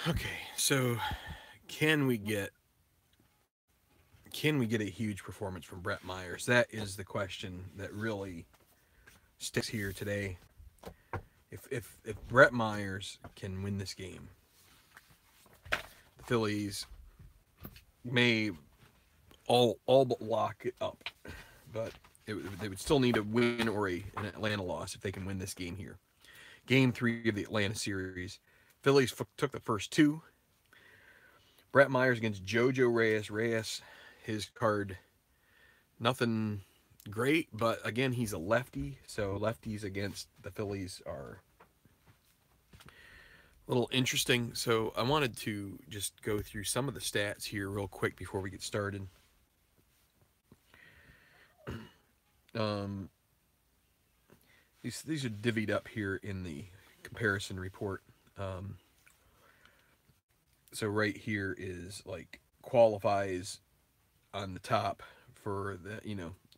Okay, so can we get a huge performance from Brett Myers? That is the question that really sticks here today. If Brett Myers can win this game, the Phillies may all but lock it up, but they would still need a win or an Atlanta loss if they can win this game here. Game 3 of the Atlanta series. Phillies took the first two. Brett Myers against JoJo Reyes. Reyes, his card, nothing great, but again, he's a lefty, so lefties against the Phillies are a little interesting. So I wanted to just go through some of the stats here real quick before we get started. Um, these are divvied up here in the comparison report. Um, so right here is like qualifies on the top for the,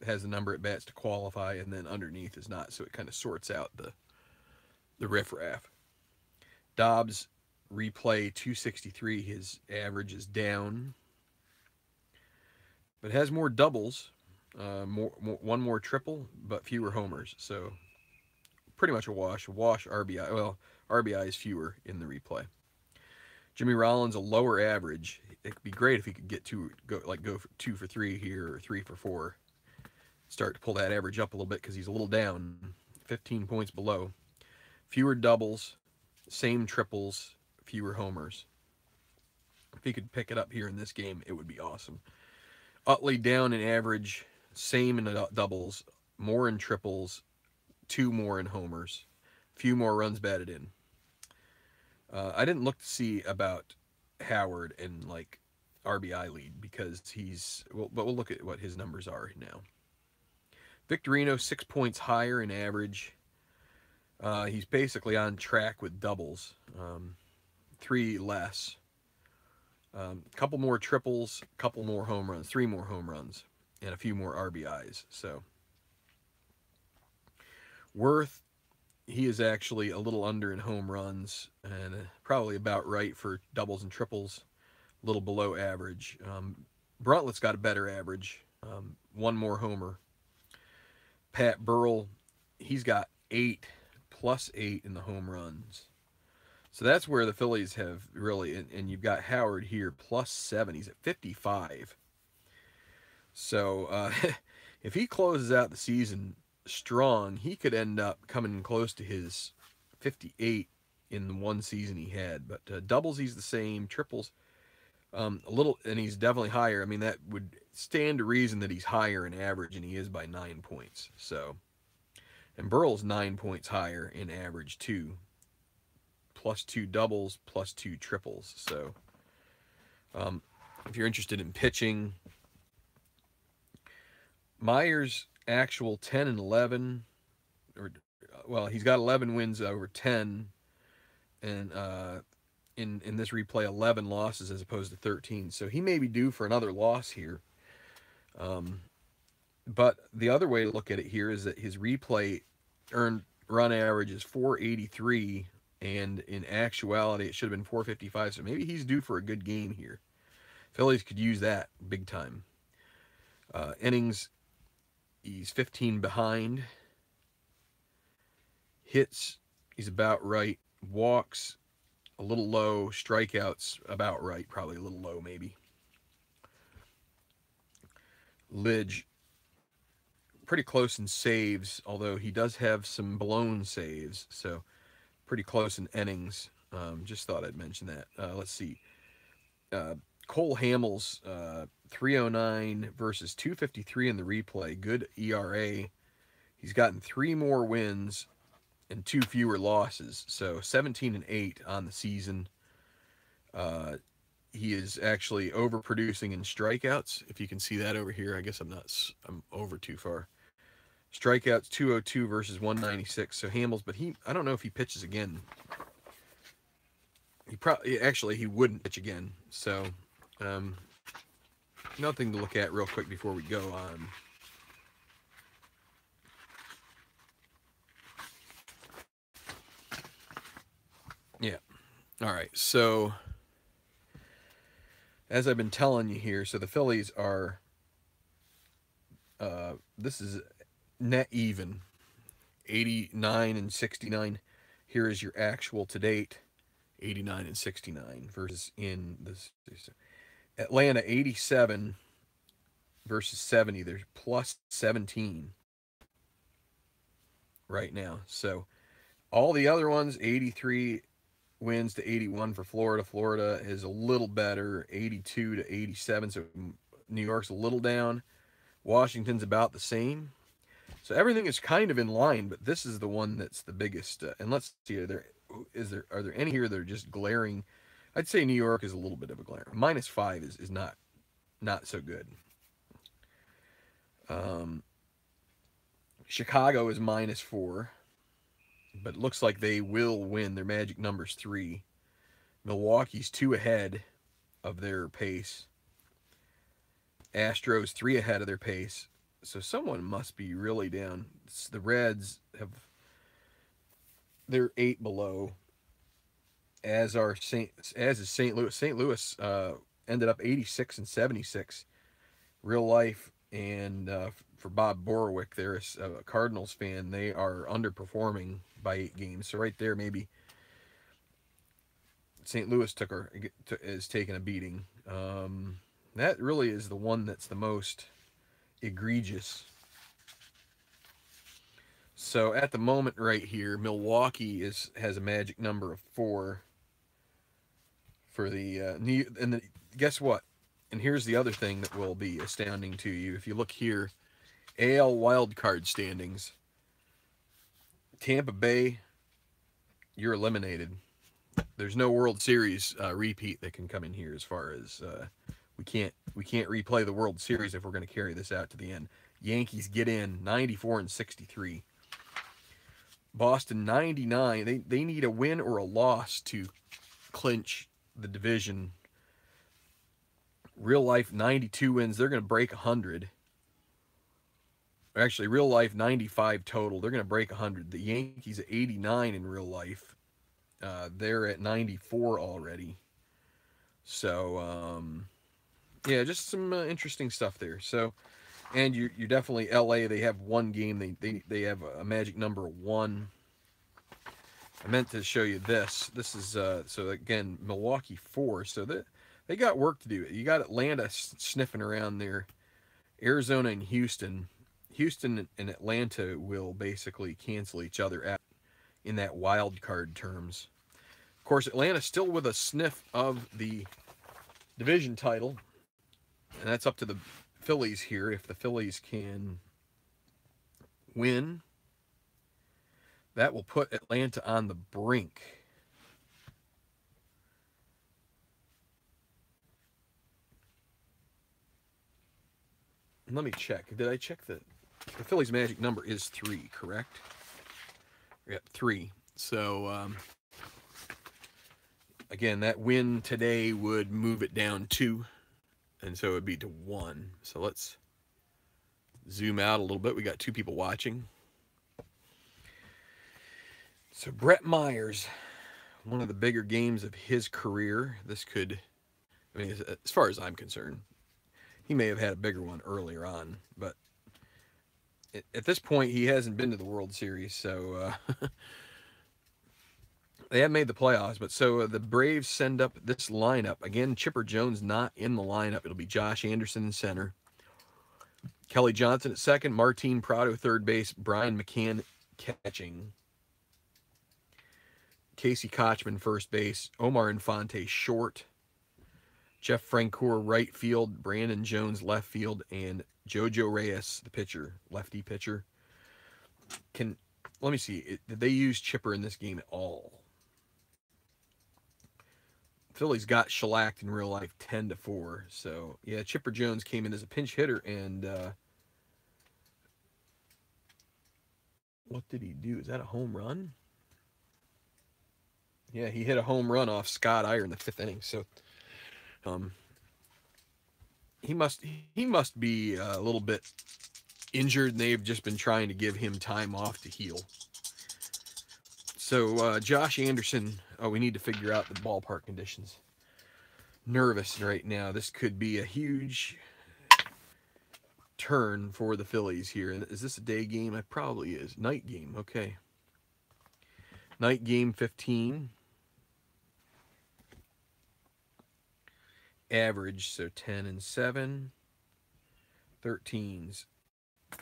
has the number at bats to qualify, and then underneath is not, so it kind of sorts out the riffraff. Dobbs replay 263, his average is down, but has more doubles, one more triple, but fewer homers. So pretty much a wash. Wash RBI. Well, RBI is fewer in the replay. Jimmy Rollins a lower average. It could be great if he could go for 2 for 3 here or 3 for 4. Start to pull that average up a little bit because he's a little down, 15 points below. Fewer doubles, same triples, fewer homers. If he could pick it up here in this game, it would be awesome. Utley down in average, same in the doubles, more in triples, 2 more in homers, few more runs batted in. I didn't look to see about Howard and like RBI lead because but we'll look at what his numbers are now. Victorino 6 points higher in average. He's basically on track with doubles, 3 less. Couple more triples, couple more home runs, 3 more home runs, and a few more RBIs. So Worth, he is actually a little under in home runs and probably about right for doubles and triples, a little below average. Bruntlett's got a better average, 1 more homer. Pat Burrell, he's got 8 plus 8 in the home runs. So that's where the Phillies have really, and you've got Howard here plus 7. He's at 55. So if he closes out the season strong, he could end up coming close to his 58 in the one season he had. But doubles, he's the same. Triples, a little, and he's definitely higher. I mean, that would stand to reason that he's higher in average, and he is by 9 points. So, and Burrell's 9 points higher in average too. Plus 2 doubles, plus 2 triples. So, if you're interested in pitching, Myers actual 10 and 11, or well, he's got 11 wins over 10, and in this replay 11 losses as opposed to 13. So he may be due for another loss here. But the other way to look at it here is that his replay earned run average is 483, and in actuality it should have been 455. So maybe he's due for a good game here. Phillies could use that big time. Innings, he's 15 behind. Hits, he's about right. Walks, a little low. Strikeouts, about right. Probably a little low, maybe. Lidge, pretty close in saves, although he does have some blown saves. So pretty close in innings. Just thought I'd mention that. Let's see. Cole Hamels, 309 versus 253 in the replay. Good ERA. He's gotten 3 more wins and 2 fewer losses. So 17 and 8 on the season. He is actually overproducing in strikeouts. If you can see that over here, I guess I'm over too far. Strikeouts 202 versus 196. So Hamels, but I don't know if he pitches again. He wouldn't pitch again. So nothing to look at real quick before we go on. Yeah. All right. So as I've been telling you here, so the Phillies are, this is net even, 89 and 69. Here is your actual to date, 89 and 69 versus in this Atlanta 87 versus 70. There's plus 17 right now. So all the other ones, 83 wins to 81 for Florida. Florida is a little better, 82 to 87. So New York's a little down. Washington's about the same. So everything is kind of in line, but this is the one that's the biggest. And let's see, are there any here that are just glaring? I'd say New York is a little bit of a glare. -5 is not so good. Chicago is -4, but it looks like they will win. Their magic number's 3. Milwaukee's 2 ahead of their pace. Astros 3 ahead of their pace. So someone must be really down. The Reds they're 8 below. As is St. Louis. St. Louis ended up 86 and 76. Real life, and for Bob Borowick, there is a Cardinals fan. They are underperforming by 8 games. So right there, maybe St. Louis is taking a beating. That really is the one that's the most egregious. So at the moment right here, Milwaukee has a magic number of 4 for the and guess what? And here's the other thing that will be astounding to you. If you look here, AL wildcard standings, Tampa Bay, you're eliminated. There's no World Series repeat that can come in here. As far as we can't replay the World Series if we're going to carry this out to the end. Yankees get in 94 and 63. Boston 99. They need a win or a loss to clinch the division. Real life 92 wins. They're going to break 100. Actually, real life 95 total. They're going to break 100. The Yankees at 89 in real life. They're at 94 already. So yeah, just some interesting stuff there. So, and you're definitely LA. They have 1 game. They have a magic number 1. I meant to show you this. This is so again Milwaukee 4. So they got work to do. You got Atlanta sniffing around there. Arizona and Houston. Houston and Atlanta will basically cancel each other out in that wild card terms. Of course, Atlanta's still with a sniff of the division title, and that's up to the Phillies here. If the Phillies can win, that will put Atlanta on the brink. Let me check. Did I check the Phillies' magic number is 3, correct? Yep, 3. So again, that win today would move it down 2, and so it would be to 1. So let's zoom out a little bit. We got 2 people watching. So Brett Myers, one of the bigger games of his career. This could, I mean, as far as I'm concerned, he may have had a bigger one earlier on, but at this point, he hasn't been to the World Series, so they have made the playoffs. But so the Braves send up this lineup. Again, Chipper Jones not in the lineup. It'll be Josh Anderson in center, Kelly Johnson at second, Martin Prado third base, Brian McCann catching, Casey Kochman first base, Omar Infante short, Jeff Francoeur right field, Brandon Jones left field, and Jojo Reyes, the pitcher, lefty pitcher. Let me see, did they use Chipper in this game at all? Phillies got shellacked in real life 10-4. So yeah, Chipper Jones came in as a pinch hitter, and what did he do? Is that a home run? Yeah, he hit a home run off Scott Iyer in the 5th inning. So he must be a little bit injured, and they've just been trying to give him time off to heal. So Josh Anderson, we need to figure out the ballpark conditions. nervous right now. This could be a huge turn for the Phillies here. Is this a day game? It probably is. Night game. Okay. Night game 15. Average, so 10 and 7. 13s. I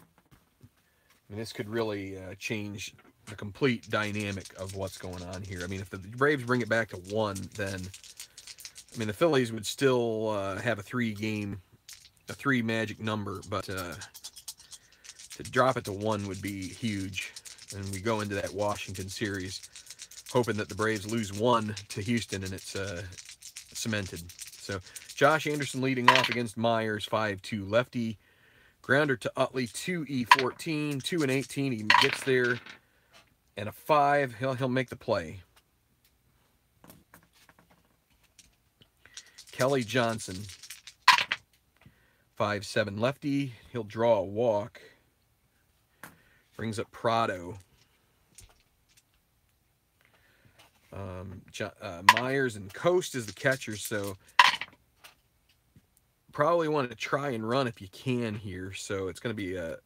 mean, this could really change the complete dynamic of what's going on here. I mean, if the Braves bring it back to 1, then, I mean, the Phillies would still have a 3 magic number, but to drop it to 1 would be huge. And we go into that Washington series hoping that the Braves lose 1 to Houston, and it's cemented. So Josh Anderson leading off against Myers, 5-2 lefty. Grounder to Utley, 2E14, 2 and 18. He gets there, and a 5. He'll make the play. Kelly Johnson, 5-7 lefty. He'll draw a walk. Brings up Prado. Myers and Coast is the catcher, so probably want to try and run if you can here. So it's going to be the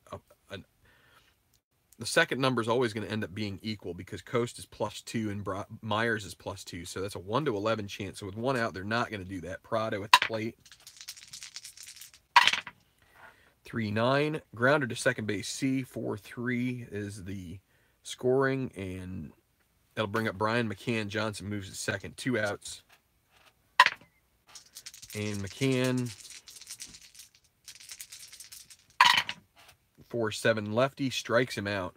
second number is always going to end up being equal because Coast is +2 and Myers is +2. So that's a 1 to 11 chance. So with 1 out, they're not going to do that. Prado at the plate. 3-9. Grounder to second base C. 4-3 is the scoring, and that'll bring up Brian McCann. Johnson moves to second. 2 outs. And McCann, 4-7 lefty, strikes him out.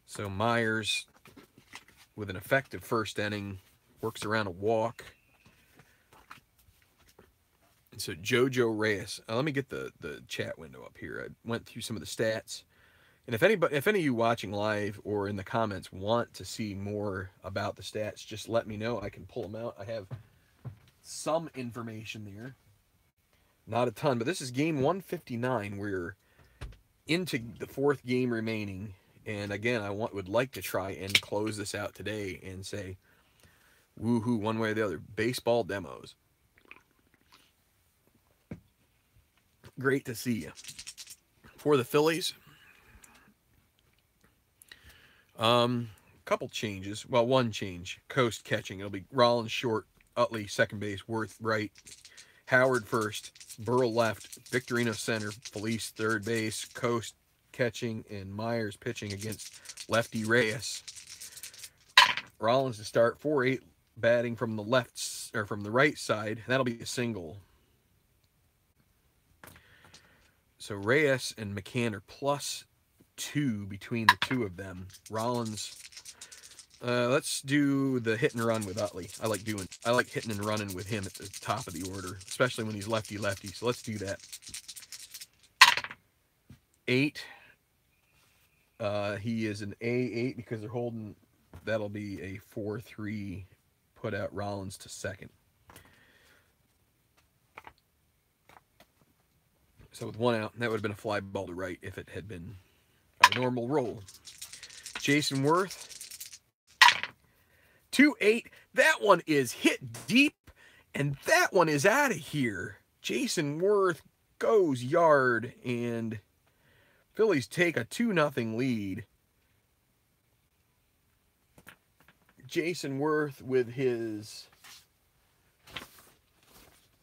So Myers, with an effective first inning, works around a walk. And so Jojo Reyes. Let me get the chat window up here. I went through some of the stats. And if any of you watching live or in the comments want to see more about the stats, just let me know. I can pull them out. I have some information there. Not a ton, but this is game 159. We're into the 4th game remaining. And again, I would like to try and close this out today and say, woohoo, one way or the other. Baseball demos. Great to see you. For the Phillies, couple changes. Well, one change. Coast catching. It'll be Rollins short, Utley second base, Worth right, Howard first, Burrell left, Victorino center, Felice third base, Coast catching, and Myers pitching against lefty Reyes. Rollins to start, 4-8 batting from the left or from the right side. That'll be a single. So Reyes and McCann are +2 between the two of them. Rollins. Let's do the hit and run with Utley. I like hitting and running with him at the top of the order, especially when he's lefty-lefty. So let's do that. 8. He is an A8 because they're holding. That'll be a 4-3 put out Rollins to second. So with 1 out, that would have been a fly ball to right if it had been our normal roll. Jason Worth, 2-8. That one is hit deep, and that one is out of here. Jason Worth goes yard, and Phillies take a 2-0 lead. Jason Worth with his...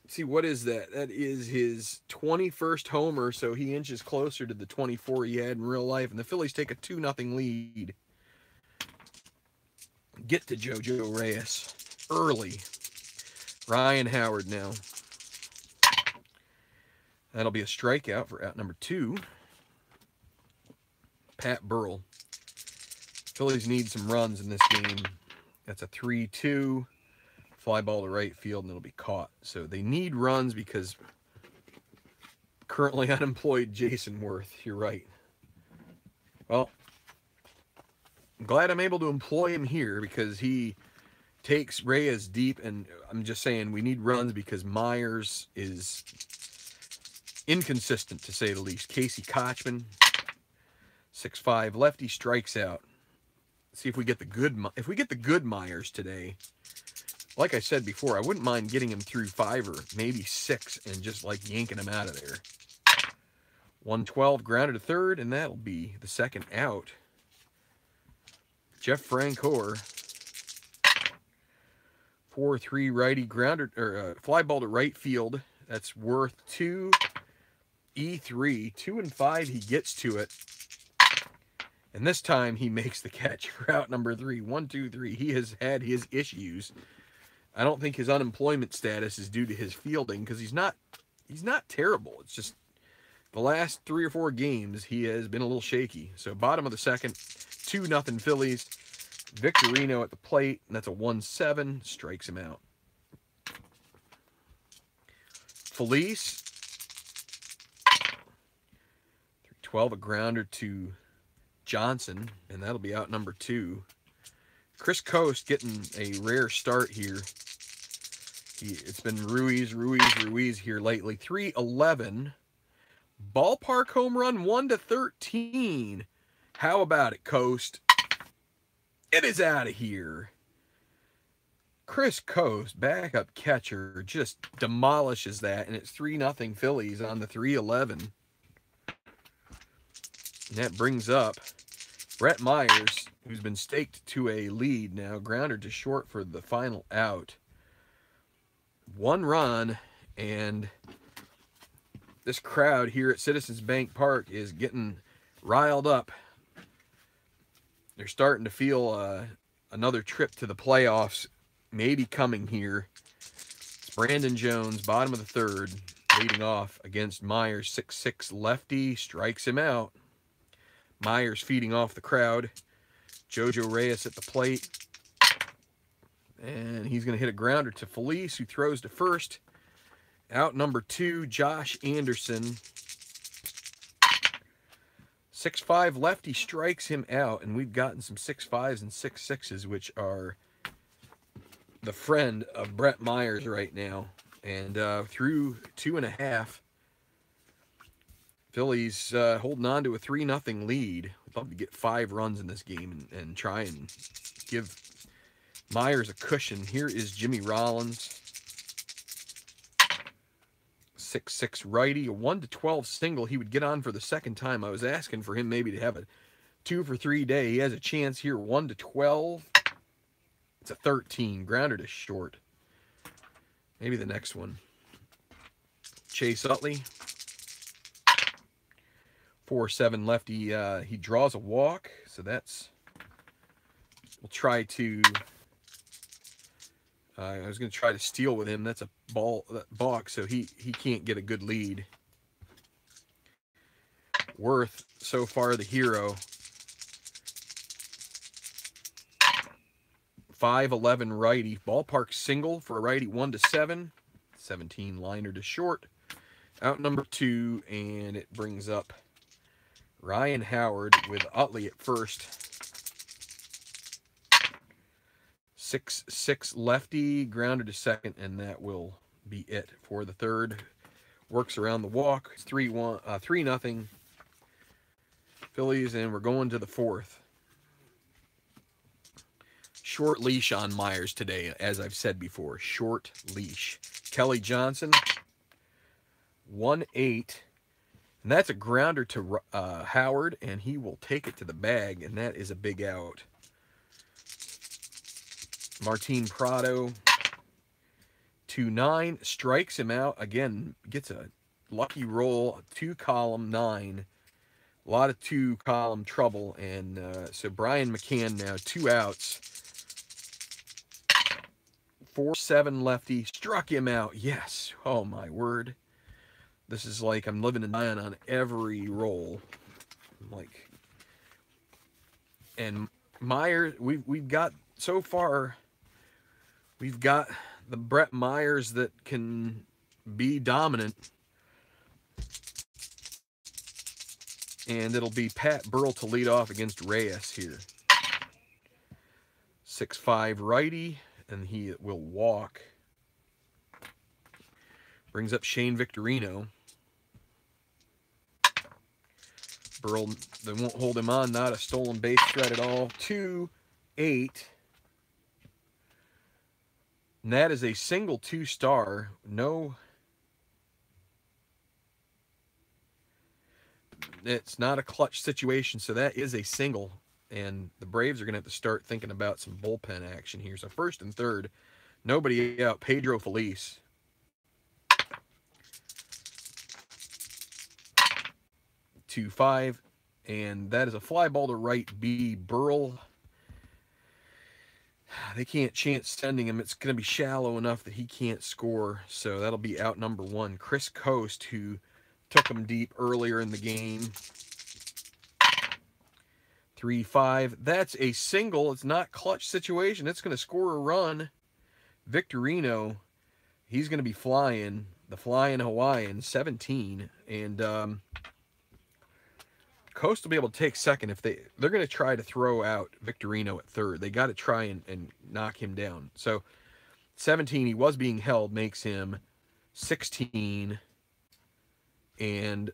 See, what is that? That is his 21st homer, so he inches closer to the 24 he had in real life, and the Phillies take a 2-0 lead. Get to Jojo Reyes early. Ryan Howard now. That'll be a strikeout for out number 2. Pat Burrell. Phillies need some runs in this game. That's a 3-2. Fly ball to right field, and it'll be caught. So they need runs because currently unemployed Jason Worth. You're right. Well, I'm glad I'm able to employ him here because he takes Reyes deep, and I'm just saying we need runs because Myers is inconsistent, to say the least. Casey Kochman, 6'5", lefty, strikes out. See if we get the good Myers today. like I said before, I wouldn't mind getting him through 5 or maybe 6 and just like yanking him out of there. 112 grounded to third, and that'll be the second out. Jeff Francoeur, 4-3 righty grounded, or fly ball to right field. That's worth 2 E3. 2 and 5, he gets to it. And this time he makes the catch for out number 3. 1, 2, 3. He has had his issues. I don't think his unemployment status is due to his fielding, because he's not terrible. It's just the last 3 or 4 games he has been a little shaky. So bottom of the second, 2-0 Phillies. Victorino at the plate, and that's a 1-7. Strikes him out. Felice, 12, a grounder to Johnson, and that'll be out number 2. Chris Coast getting a rare start here. It's been Ruiz here lately. 3-11. Ballpark home run, 1-13. How about it, Coast? It is out of here. Chris Coast, backup catcher, just demolishes that, and it's 3-0 Phillies on the 3-11. And that brings up Brett Myers, who's been staked to a lead now, grounded to short for the final out. 1 run, and this crowd here at Citizens Bank Park is getting riled up. They're starting to feel another trip to the playoffs maybe coming here. It's Brandon Jones, bottom of the third, leading off against Myers. 6'6" lefty, strikes him out. Myers feeding off the crowd. Jojo Reyes at the plate. And he's going to hit a grounder to Felice, who throws to first. Out number 2, Josh Anderson. 6'5" lefty strikes him out, and we've gotten some 6'5s and 6'6s, which are the friend of Brett Myers right now. And through 2.5, Phillies holding on to a 3-0 lead. We'd love to get 5 runs in this game and try and give Myers a cushion. Here is Jimmy Rollins. 6'6" righty, a 1-12 single. He would get on for the second time. I was asking for him maybe to have a 2-for-3 day. He has a chance here. 1-12. It's a 13. Grounder to short. Maybe the next one. Chase Utley. 4-7 lefty. He draws a walk, so that's. We'll try to. I was going to try to steal with him. That's a balk, so he can't get a good lead. Worth, so far, the hero. 5'11" righty. Ballpark single for a righty, 1-7. 17 liner to short. Out number 2, and it brings up Ryan Howard with Utley at first. 6'6" lefty, grounded to second, and that will be it for the third. Works around the walk. It's 3-0 Phillies, and we're going to the fourth. Short leash on Myers today, as I've said before. Short leash. Kelly Johnson, 1-8. And that's a grounder to Howard, and he will take it to the bag, and that is a big out. Martin Prado, 2-9, strikes him out. Again, gets a lucky roll, 2-column 9. A lot of 2-column trouble, and so Brian McCann now 2 outs. 4-7 lefty, struck him out. Yes, oh my word. This is like I'm living and dying on every roll. Like, and Myers, we've got so far. We've got the Brett Myers that can be dominant. And it'll be Pat Burrell to lead off against Reyes here. 6'5" righty, and he will walk. Brings up Shane Victorino. Burrell, they won't hold him on, not a stolen base threat at all. 2-8. And that is a single 2-star. No, it's not a clutch situation, so that is a single. And the Braves are going to have to start thinking about some bullpen action here. So first and third, nobody out. Pedro Feliz. 2-5. And that is a fly ball to right B. Burrell. They can't chance sending him. It's going to be shallow enough that he can't score. So that'll be out number 1. Chris Coast, who took him deep earlier in the game. 3-5. That's a single. It's not clutch situation. It's going to score a run. Victorino, he's going to be flying. The Flying Hawaiian, 17. And Coast will be able to take second. If they're going to try to throw out Victorino at third. They got to try and knock him down. So 17, he was being held, makes him 16. And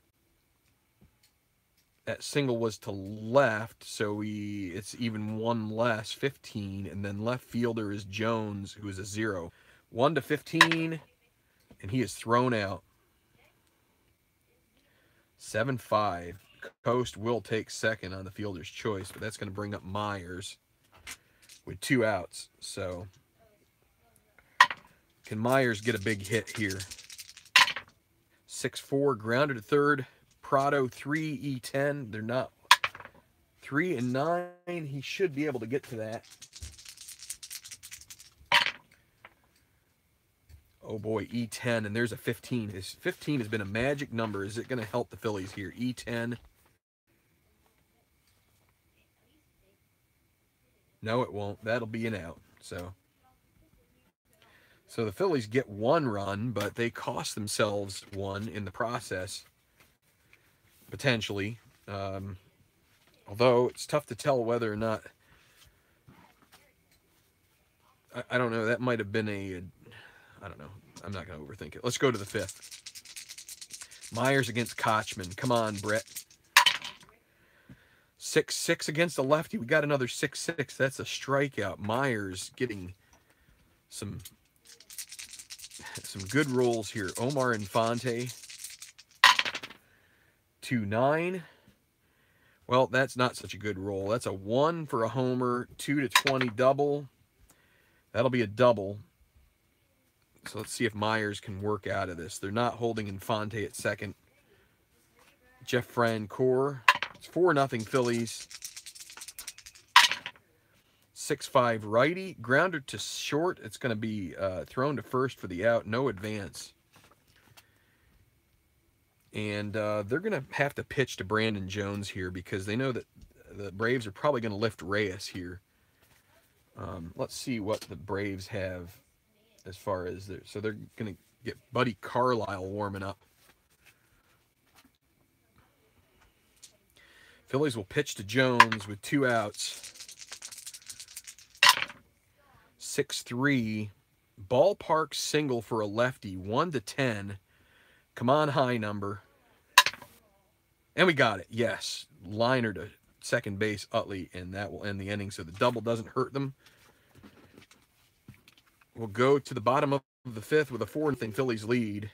that single was to left, so it's even one less, 15. And then left fielder is Jones, who is a 0. 1-15, and he is thrown out. 7-5. Coast will take second on the fielder's choice, but that's going to bring up Myers with 2 outs. So can Myers get a big hit here? 6-4, grounded to third. Prado 3, E10. They're not 3 and 9. He should be able to get to that. Oh boy, E10, and there's a 15. His 15 has been a magic number. Is it going to help the Phillies here? E10. No, it won't. That'll be an out. So the Phillies get 1 run, but they cost themselves 1 in the process, potentially. Although it's tough to tell whether or not. I don't know. That might have been I don't know. I'm not going to overthink it. Let's go to the 5th. Myers against Kochman. Come on, Brett. 6-6 against the lefty. We got another 6-6. That's a strikeout. Myers getting some good rolls here. Omar Infante. 2-9. Well, that's not such a good roll. That's a 1 for a homer. 2-20 double. That'll be a double. So let's see if Myers can work out of this. They're not holding Infante at second. Jeff Francoeur. It's 4-0 Phillies. 6-5 righty. Grounded to short. It's going to be thrown to first for the out. No advance. And they're going to have to pitch to Brandon Jones here because they know that the Braves are probably going to lift Reyes here. Let's see what the Braves have as far as their... So they're going to get Buddy Carlisle warming up. Phillies will pitch to Jones with 2 outs. 6-3. Ballpark single for a lefty. 1-10. Come on, high number. And we got it. Yes. Liner to second base, Utley, and that will end the inning. So the double doesn't hurt them. We'll go to the bottom of the 5th with a 4-0 Phillies lead.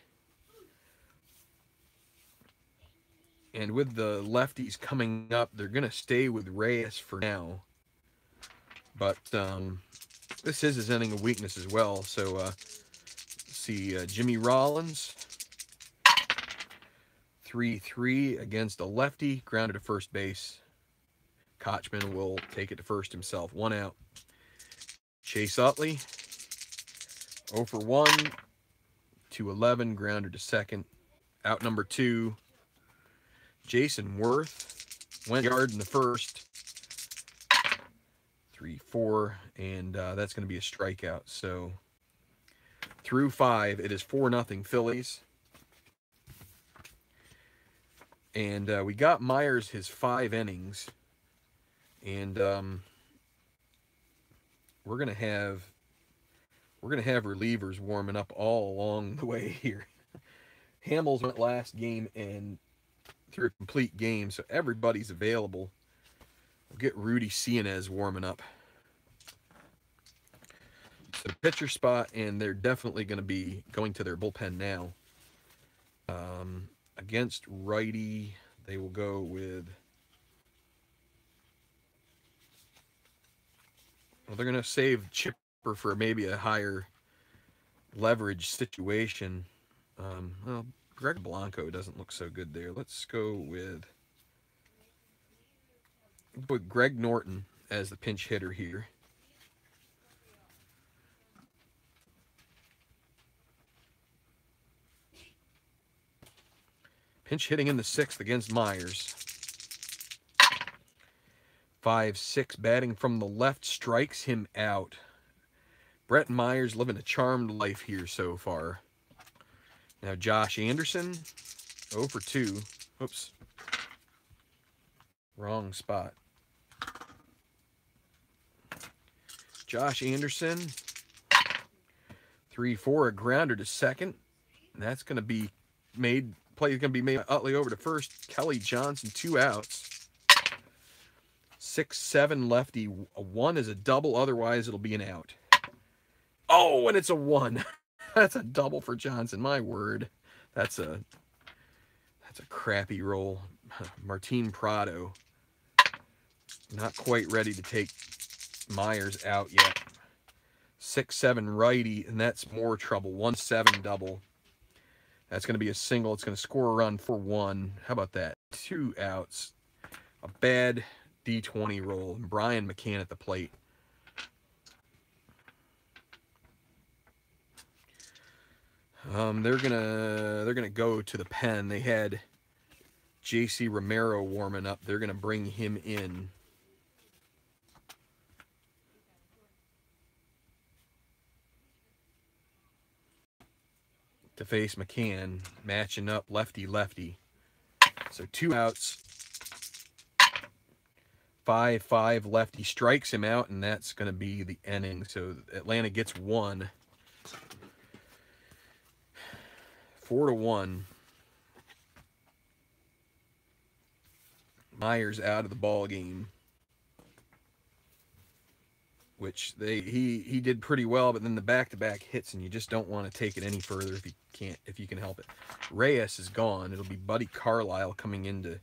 And with the lefties coming up, they're going to stay with Reyes for now. But this is his inning of weakness as well. So let's see, Jimmy Rollins. 3-3 against a lefty, grounded to first base. Kochman will take it to first himself. 1 out. Chase Utley. 0 for 1. 2-11, grounded to second. Out number 2. Jason Worth went yard in the first. 3-4, and that's going to be a strikeout. So through 5, it is 4-0 Phillies. And we got Myers his 5 innings, and we're gonna have relievers warming up all along the way here. Hamels went last game and through a complete game, so everybody's available. We'll get Rudy Cianez warming up. to the pitcher spot, and they're definitely going to be going to their bullpen now. Against righty, they will go with... Well, they're going to save Chipper for maybe a higher leverage situation. Well, Greg Blanco doesn't look so good there. Let's go with Greg Norton as the pinch hitter here. Pinch hitting in the 6th against Myers. 5-6 batting from the left strikes him out. Brett Myers living a charmed life here so far. Now Josh Anderson, 0 for 2. Oops. Wrong spot. Josh Anderson, 3-4, a grounder to second. And that's going to be made, play is going to be made Utley over to first. Kelly Johnson, 2 outs. 6-7 lefty. A 1 is a double, otherwise it'll be an out. Oh, and it's a 1. That's a double for Johnson. My word. That's a crappy roll. Martin Prado. Not quite ready to take Myers out yet. 6-7 righty, and that's more trouble. 1-7 double. That's going to be a single. It's going to score a run for 1. How about that? 2 outs. A bad D20 roll. Brian McCann at the plate. They're gonna go to the pen. They had J.C. Romero warming up. They're gonna bring him in. To face McCann, matching up lefty-lefty. So 2 outs. 5-5 lefty strikes him out, and that's going to be the inning. So Atlanta gets 1. 4-1. Myers out of the ball game, which he did pretty well, but then the back-to-back hits, and you just don't want to take it any further if you can help it. Reyes is gone. It'll be Buddy Carlisle coming into.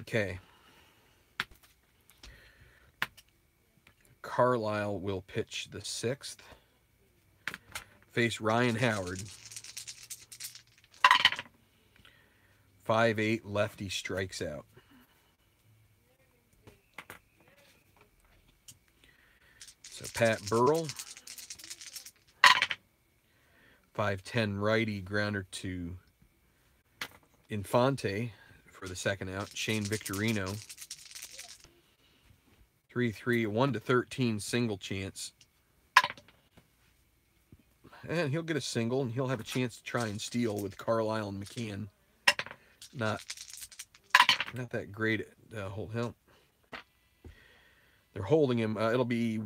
Okay. Carlisle will pitch the 6th. Face Ryan Howard. 5-8 lefty strikes out. So Pat Burrell. 5-10 righty grounder to Infante for the 2nd out. Shane Victorino. 3-3, 1-13 single chance. And he'll get a single, and he'll have a chance to try and steal with Carlisle and McCann. Not that great at hold him. They're holding him. It'll be,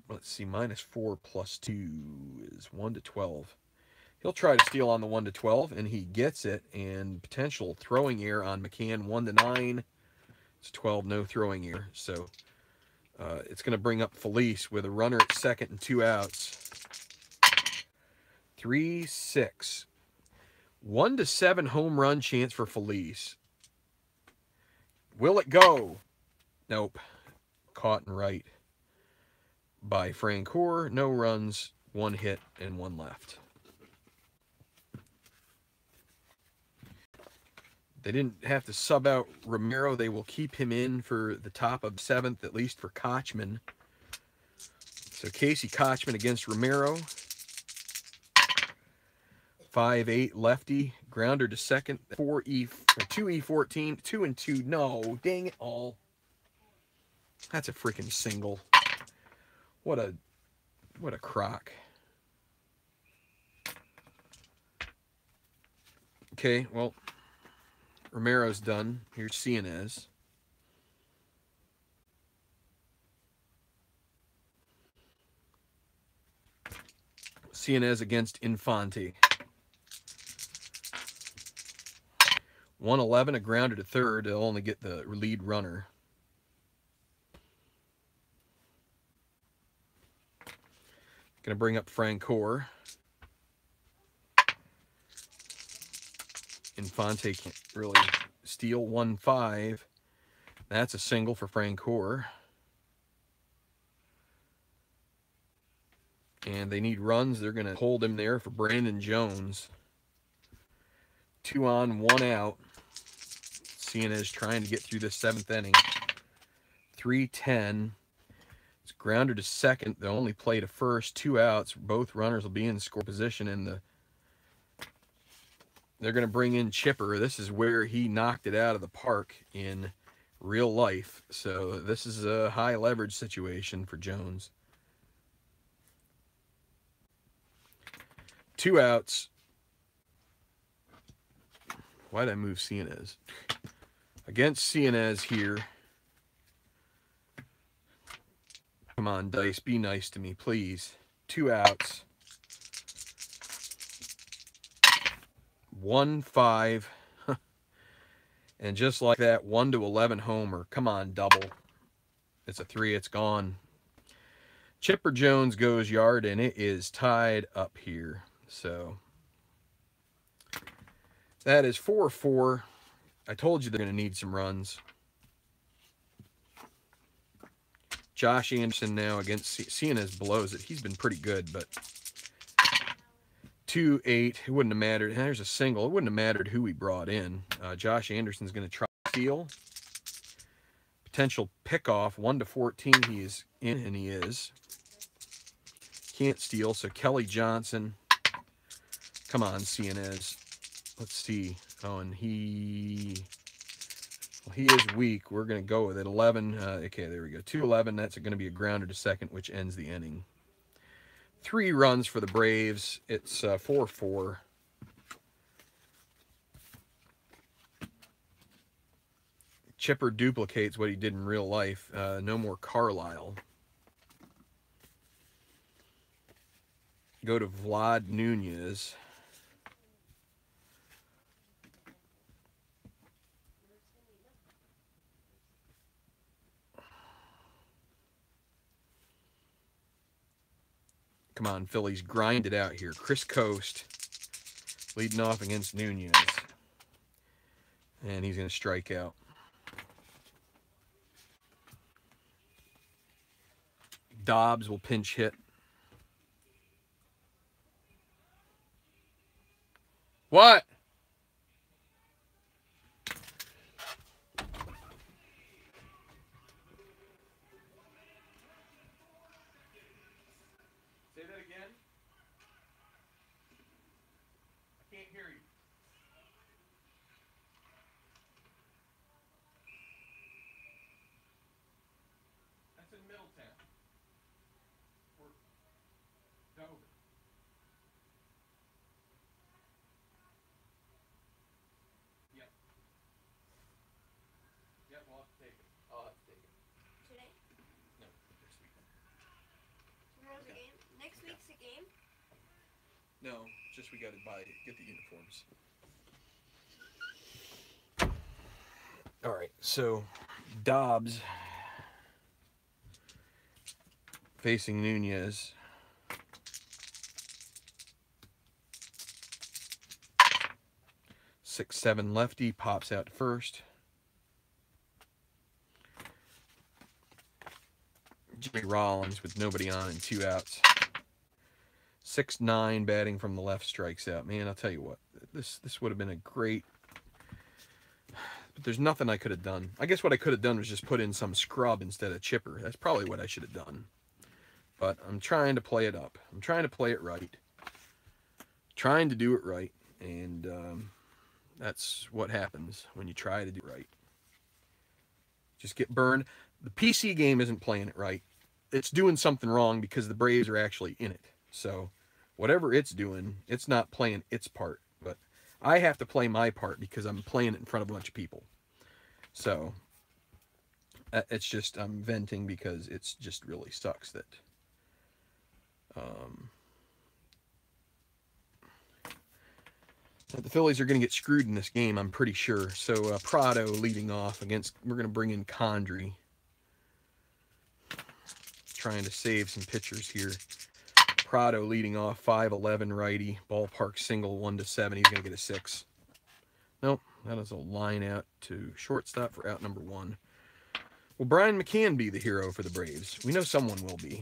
let's see, -4 + 2 is 1-12. He'll try to steal on the 1-12, and he gets it. And potential throwing error on McCann, 1-9. It's 12, no throwing error. So it's going to bring up Felice with a runner at 2nd and 2 outs. 3-6. 1-7 home run chance for Felice. Will it go? Nope. Caught and right by Francoeur. No runs, 1 hit, and 1 left. They didn't have to sub out Romero. They will keep him in for the top of 7th, at least for Kochman. So Casey Kochman against Romero. 5-8 lefty, grounder to 2nd, 2E14, 2-2. No, dang it all. That's a freaking single. What a crock. Okay, well, Romero's done. Here's Cianez. Cienez against Infante. 111, a grounder to third. They'll only get the lead runner. Going to bring up Francoeur. Infante can't really steal. 1-5. That's a single for Francoeur. And they need runs. They're going to hold him there for Brandon Jones. 2 on, 1 out. Cienez trying to get through the 7th inning. 3-10. It's grounder to second. They only play to first. 2 outs. Both runners will be in score position. And they're going to bring in Chipper. This is where he knocked it out of the park in real life. So this is a high leverage situation for Jones. 2 outs. Why did I move Cienez? Against Cienez here. Come on, Dice, be nice to me, please. 2 outs. 1-5. And just like that, 1-11 homer. Come on, double. It's a 3, it's gone. Chipper Jones goes yard, and it is tied up here. So that is 4-4. I told you they're going to need some runs. Josh Anderson now against Cienez blows it. He's been pretty good, but 2-8. It wouldn't have mattered. And there's a single. It wouldn't have mattered who he brought in. Josh Anderson's going to try to steal. Potential pickoff. 1-14. He is in, and he is. Can't steal. So Kelly Johnson. Come on, Cienez. Let's see. Oh, and he is weak. We're going to go with it. 11. Okay, there we go. 2-11. That's going to be a grounder to second, which ends the inning. 3 runs for the Braves. It's 4-4. Chipper duplicates what he did in real life. No more Carlisle. Go to Vlad Nunez. Come on, Phillies, grind it out here. Chris Coast leading off against Nunez. And he's going to strike out. Dobbs will pinch hit. What? Say that again. I can't hear you. That's in Middletown. Or Dover. Yep. Yep, we'll have to take it. I'll have to take it. Today? No, next week. Tomorrow's a game? Next week's a game? No, just we got to get the uniforms. All right, so Dobbs facing Nunez. 6-7 lefty, pops out to first. Jimmy Rollins with nobody on and 2 outs. 6-9 batting from the left, strikes out. Man, I'll tell you what, this would have been a great. But there's nothing I could have done. I guess what I could have done was just put in some scrub instead of Chipper. That's probably what I should have done. But I'm trying to play it up. I'm trying to play it right. Trying to do it right. And that's what happens when you try to do it right. Just get burned. The PC game isn't playing it right. It's doing something wrong because the Braves are actually in it. So whatever it's doing, it's not playing its part. But I have to play my part because I'm playing it in front of a bunch of people. So it's just, I'm venting because it's just really sucks that The Phillies are going to get screwed in this game, I'm pretty sure. So Prado leading off against, we're going to bring in Condry. Trying to save some pitchers here. Prado leading off, 5'11" righty, ballpark single, 1-7. He's going to get a 6. Nope, that is a line out to shortstop for out number 1. Will Brian McCann be the hero for the Braves? We know someone will be.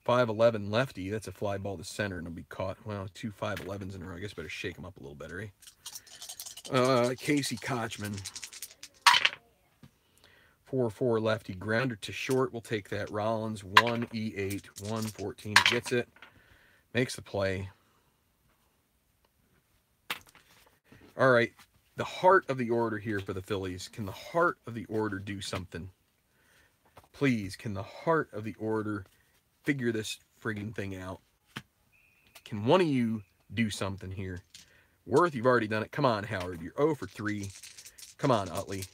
5'11" lefty, that's a fly ball to center, and it'll be caught. Well, 2 5'11s in a row. I guess better shake him up a little better, eh? Casey Kochman. 4-4 lefty, grounder to short. We'll take that. Rollins, 1-E-8, 114. Gets it. Makes the play. All right. The heart of the order here for the Phillies. Can the heart of the order do something? Please, can the heart of the order figure this frigging thing out? Can one of you do something here? Worth, you've already done it. Come on, Howard. You're 0 for 3. Come on, Utley.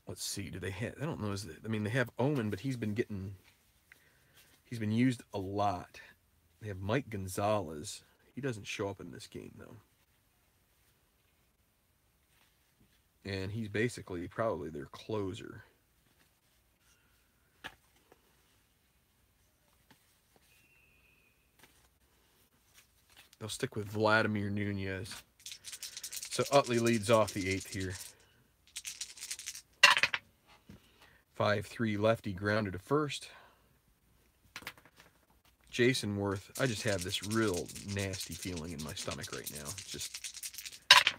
Let's see. Do they have? I don't know. I mean, they have Omen, but he's been used a lot. They have Mike Gonzalez. He doesn't show up in this game though, and he's basically probably their closer. They'll stick with Vladimir Nunez. So Utley leads off the 8th here. 5-3 lefty, grounded to first. Jason Worth, I just have this real nasty feeling in my stomach right now. It's just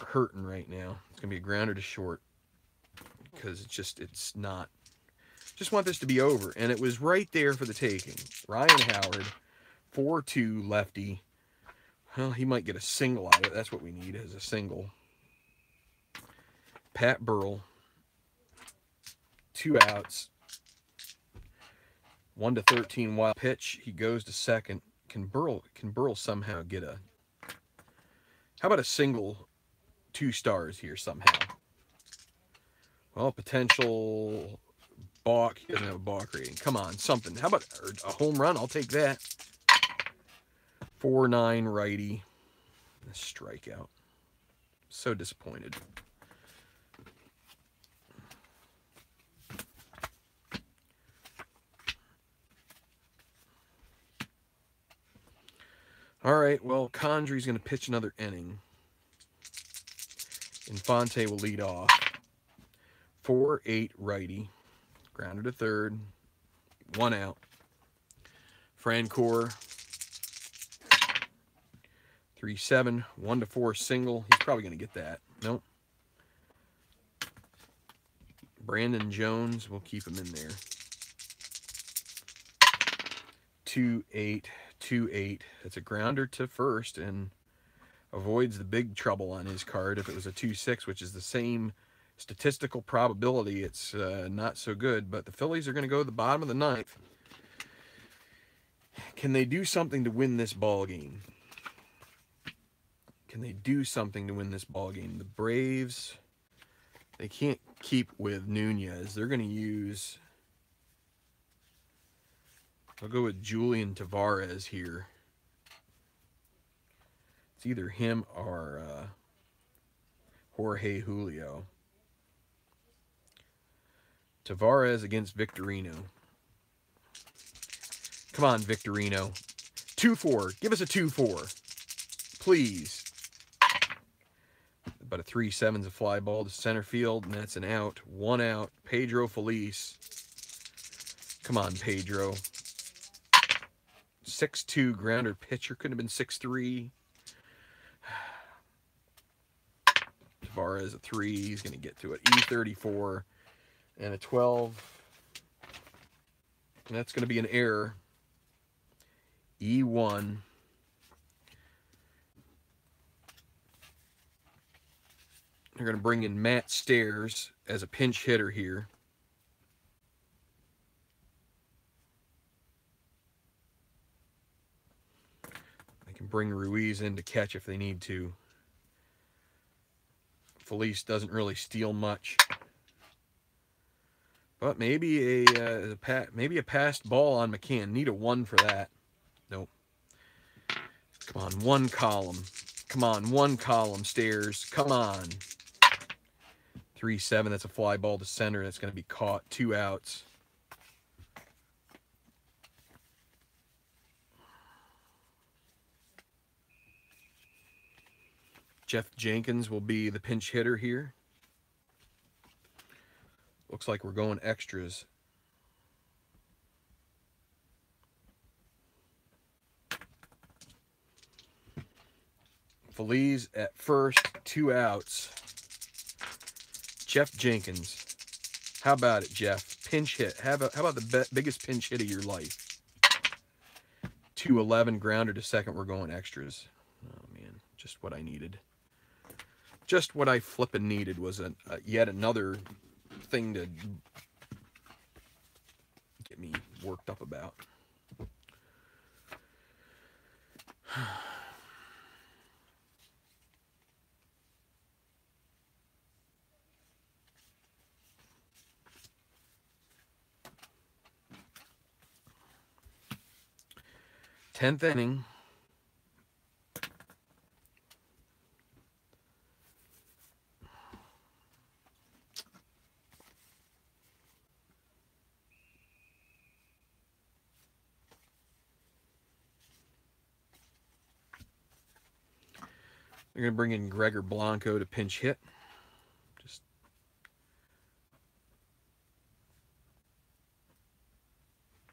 hurting right now. It's going to be a grounder to short because it's not. Just want this to be over. And it was right there for the taking. Ryan Howard, 4-2 lefty. Well, he might get a single out of it. That's what we need, is a single. Pat Burrell, 2 outs. 1-13 wild pitch. He goes to second. Can Burrell somehow get a... How about a single 2 stars here somehow? Well, potential balk. He doesn't have a balk rating. Come on, something. How about a home run? I'll take that. 4-9 righty. A strikeout. So disappointed. All right, well, Condry's going to pitch another inning. Infante will lead off. 4-8 righty. Grounder to third. 1 out. Francoeur. 3-7. 1-4 single. He's probably going to get that. Nope. Brandon Jones, we'll keep him in there. 2-8. 2-8. That's a grounder to first and avoids the big trouble on his card. If it was a 2-6, which is the same statistical probability, it's not so good. But the Phillies are going to go to the bottom of the 9th. Can they do something to win this ball game? Can they do something to win this ball game? The Braves, they can't keep with Nunez. They're going to use... I'll go with Julian Tavares here. It's either him or Jorge Julio. Tavares against Victorino. Come on, Victorino. 2-4. Give us a 2-4. Please. But a 3-7's a fly ball to center field, and that's an out. 1 out. Pedro Feliz. Come on, Pedro. 6-2 grounder pitcher. Couldn't have been 6-3. Tavares a 3. He's going to get to it. E34 and a 12. And that's going to be an error. E1. They're going to bring in Matt Stairs as a pinch hitter here. They can bring Ruiz in to catch if they need to. Felice doesn't really steal much. But maybe a passed ball on McCann. Need a 1 for that. Nope. Come on, one column. Come on, one column, Stairs. Come on. 3-7, that's a fly ball to center. That's going to be caught. 2 outs. Jeff Jenkins will be the pinch hitter here. Looks like we're going extras. Feliz at first, 2 outs. Jeff Jenkins. How about it, Jeff? Pinch hit. How about the biggest pinch hit of your life? 2-11, grounder to second. We're going extras. Oh, man. Just what I needed. Just what I flippin' needed was yet another thing to get me worked up about. Tenth inning. They're going to bring in Gregor Blanco to pinch hit.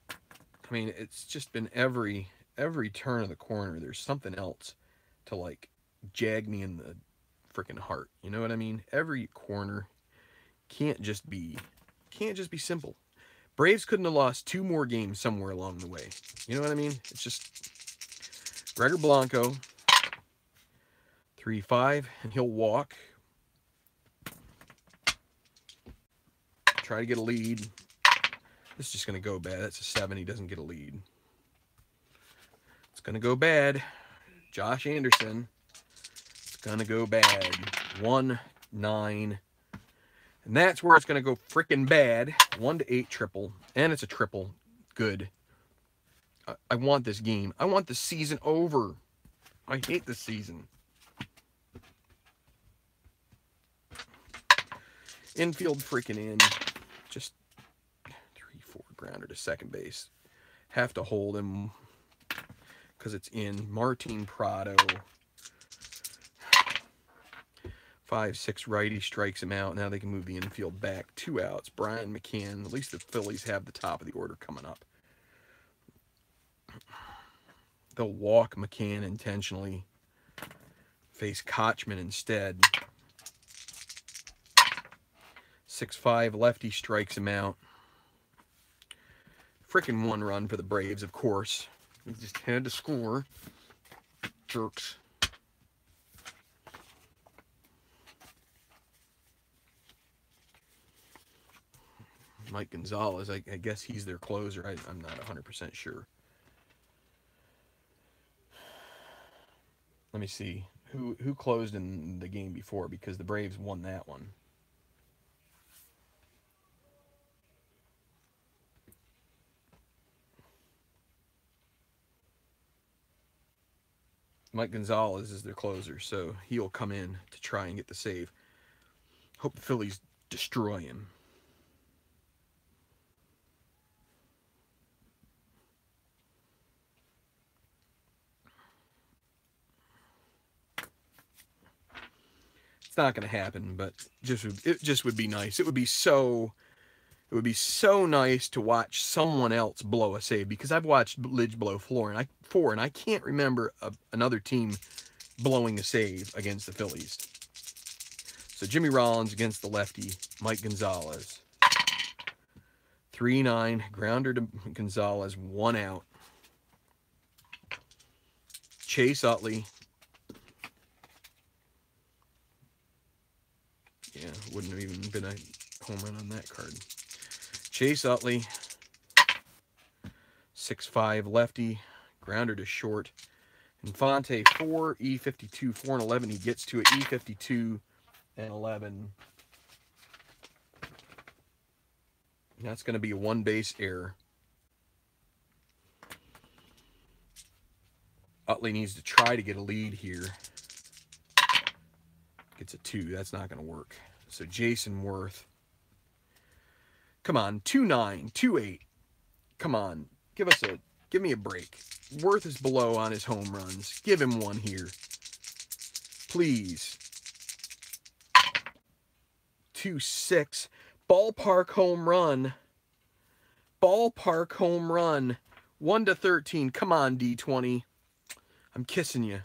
I mean, it's just been every turn of the corner, there's something else to, like, jag me in the freaking heart. You know what I mean? Every corner can't just be simple. Braves couldn't have lost 2 more games somewhere along the way. You know what I mean? It's just Gregor Blanco, 3-5, and he'll walk. Try to get a lead. This is just going to go bad. That's a 7. He doesn't get a lead. It's going to go bad. Josh Anderson. It's going to go bad. 1-9. And that's where it's going to go freaking bad. 1-8 triple. And it's a triple. Good. I want this game. I want the season over. I hate this season. Infield freaking in. Just 3-4 grounder to second base. Have to hold him because it's in. Martin Prado. 5-6 righty strikes him out. Now they can move the infield back. 2 outs. Brian McCann. At least the Phillies have the top of the order coming up. They'll walk McCann intentionally. Face Kochman instead. 6-5 lefty strikes him out. Frickin' 1 run for the Braves, of course. He just had to score. Jerks. Mike Gonzalez, I guess he's their closer. I'm not 100% sure. Let me see. Who closed in the game before? Because the Braves won that one. Mike Gonzalez is their closer, so he'll come in to try and get the save. Hope the Phillies destroy him. It's not going to happen, but it just would be nice. It would be so nice to watch someone else blow a save, because I've watched Lidge blow 4, and I can't remember another team blowing a save against the Phillies. So Jimmy Rollins against the lefty, Mike Gonzalez. 3-9, grounder to Gonzalez, 1 out. Chase Utley. Yeah, wouldn't have even been a home run on that card. Chase Utley, 6-5 lefty, grounder to short. Infante 4, E52, 4-11. He gets to it, E52 and 11. That's going to be a 1 base error. Utley needs to try to get a lead here. Gets a 2. That's not going to work. So Jason Worth. Come on, 2-9, 2-8. Come on, give me a break. Worth is below on his home runs. Give him one here, please. 2-6. Ballpark home run. Ballpark home run. 1-13. Come on, D20. I'm kissing you.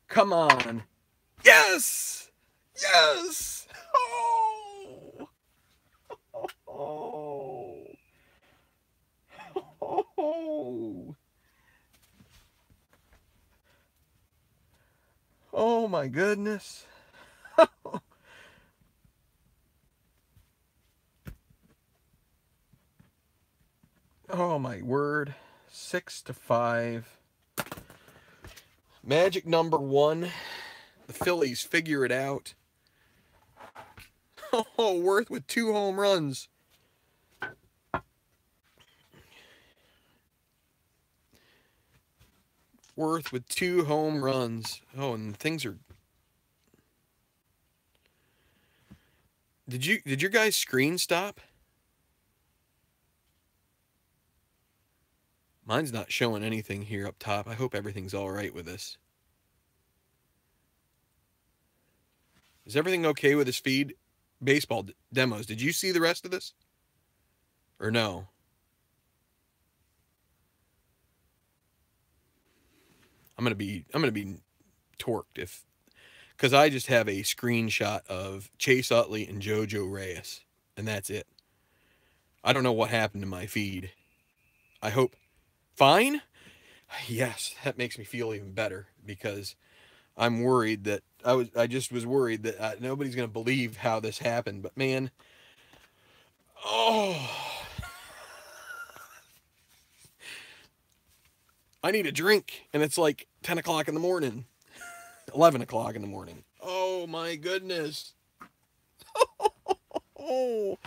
Come on. Yes! Yes! Oh! Oh! Oh! Oh my goodness. Oh my word. 6-5. Magic number 1. The Phillies figure it out. Oh, Worth with 2 home runs. Worth with 2 home runs. Oh, and things are... Did your guys' screen stop? Mine's not showing anything here up top. I hope everything's all right with this. Is everything okay with this feed? Baseball demos. Did you see the rest of this? Or no? I'm gonna be torqued because I just have a screenshot of Chase Utley and JoJo Reyes, and that's it. I don't know what happened to my feed. I hope fine. Yes, that makes me feel even better because I'm worried that I just was worried that nobody's gonna believe how this happened. But man, oh, I need a drink, and it's like 10 o'clock in the morning, 11 o'clock in the morning. Oh my goodness. Oh,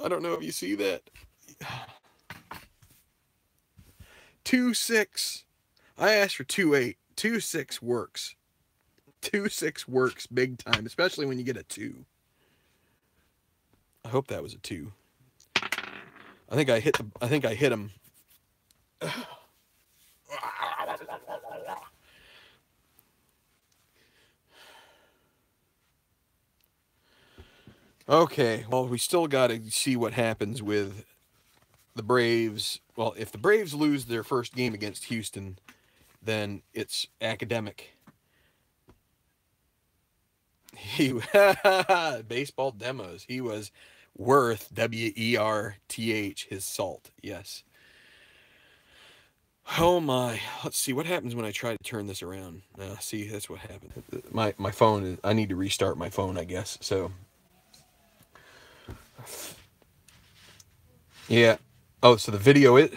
I don't know if you see that. 2-6. I asked for 2-8. 2-6 works. 2-6 works big time, especially when you get a 2. I hope that was a 2. I think I hit him. Okay, well, we still got to see what happens with the Braves. Well, if the Braves lose their first game against Houston, then it's academic. Baseball demos. He was Worth, W-E-R-T-H, his salt. Yes. Oh my. Let's see what happens when I try to turn this around. See, that's what happened. My phone, I need to restart my phone, I guess. So, yeah. Oh, so the video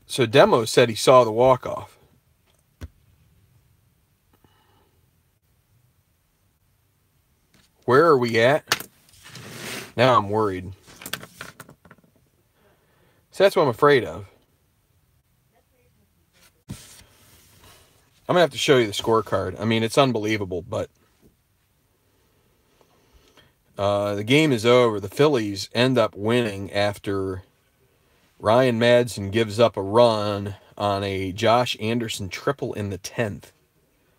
so Demo said he saw the walk-off. Where are we at? Now I'm worried. So that's what I'm afraid of. I'm going to have to show you the scorecard. I mean, it's unbelievable, but the game is over. The Phillies end up winning after Ryan Madsen gives up a run on a Josh Anderson triple in the 10th.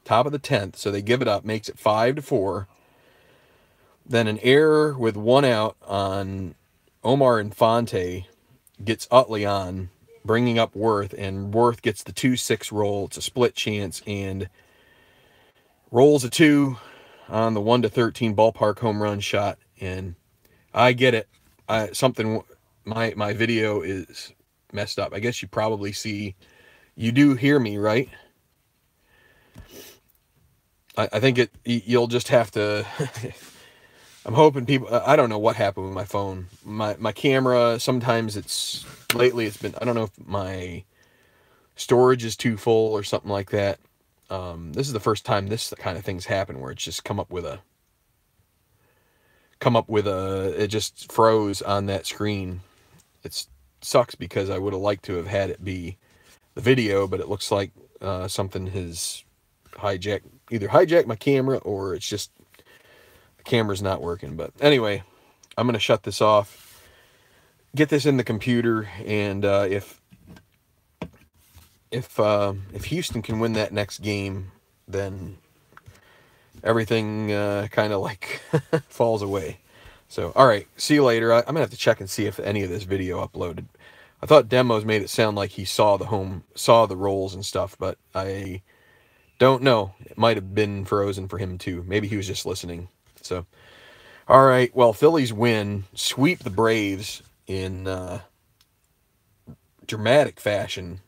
Top of the 10th. So they give it up, makes it 5-4. Then an error with 1 out on Omar Infante gets Utley on, bringing up Worth, and Worth gets the 2-6 roll. It's a split chance, and rolls a 2 on the 1-13 ballpark home run shot. And I get it. My video is messed up. I guess you probably see, you do hear me, right? I think you'll just have to. I'm hoping people, I don't know what happened with my phone. My camera, sometimes lately it's been, I don't know if my storage is too full or something like that. This is the first time this kind of thing's happened where it's just come up with it just froze on that screen. It sucks because I would have liked to have had it be the video, but it looks like something has either hijacked my camera, or it's just the camera's not working. But anyway, I'm going to shut this off, get this in the computer, and if Houston can win that next game, then everything kind of like falls away. So, all right, see you later. I'm gonna have to check and see if any of this video uploaded. I thought demos made it sound like he saw the rolls and stuff, but I don't know. It might have been frozen for him too. Maybe he was just listening. So, all right. Well, Phillies win, sweep the Braves in dramatic fashion.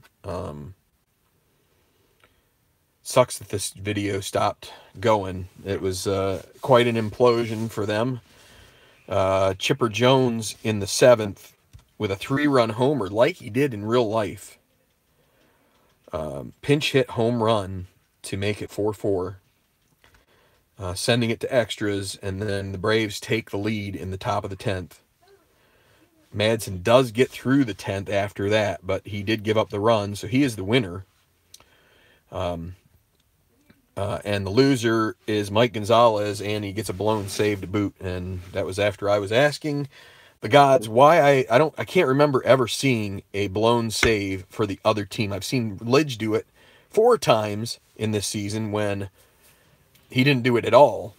Sucks that this video stopped going. It was quite an implosion for them. Chipper Jones in the 7th with a 3-run homer, like he did in real life. Pinch hit home run to make it 4-4. Sending it to extras, and then the Braves take the lead in the top of the 10th. Madsen does get through the 10th after that, but he did give up the run, so he is the winner. And the loser is Mike Gonzalez, and he gets a blown save to boot. And that was after I was asking the gods why I can't remember ever seeing a blown save for the other team. I've seen Lidge do it 4 times in this season when he didn't do it at all.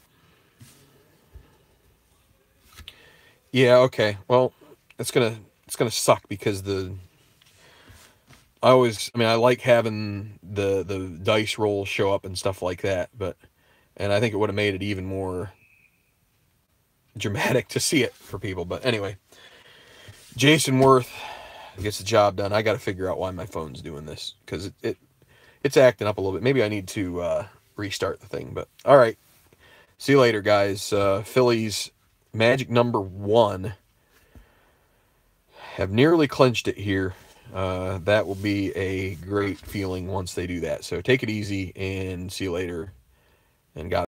Yeah, okay. Well, it's gonna suck because I like having the dice rolls show up and stuff like that, and I think it would have made it even more dramatic to see it for people. But anyway, Jason Worth gets the job done. I got to figure out why my phone's doing this, because it's acting up a little bit. Maybe I need to restart the thing. But all right, see you later, guys. Phillies magic number 1 have nearly clinched it here. That will be a great feeling once they do that. So take it easy, and see you later, and God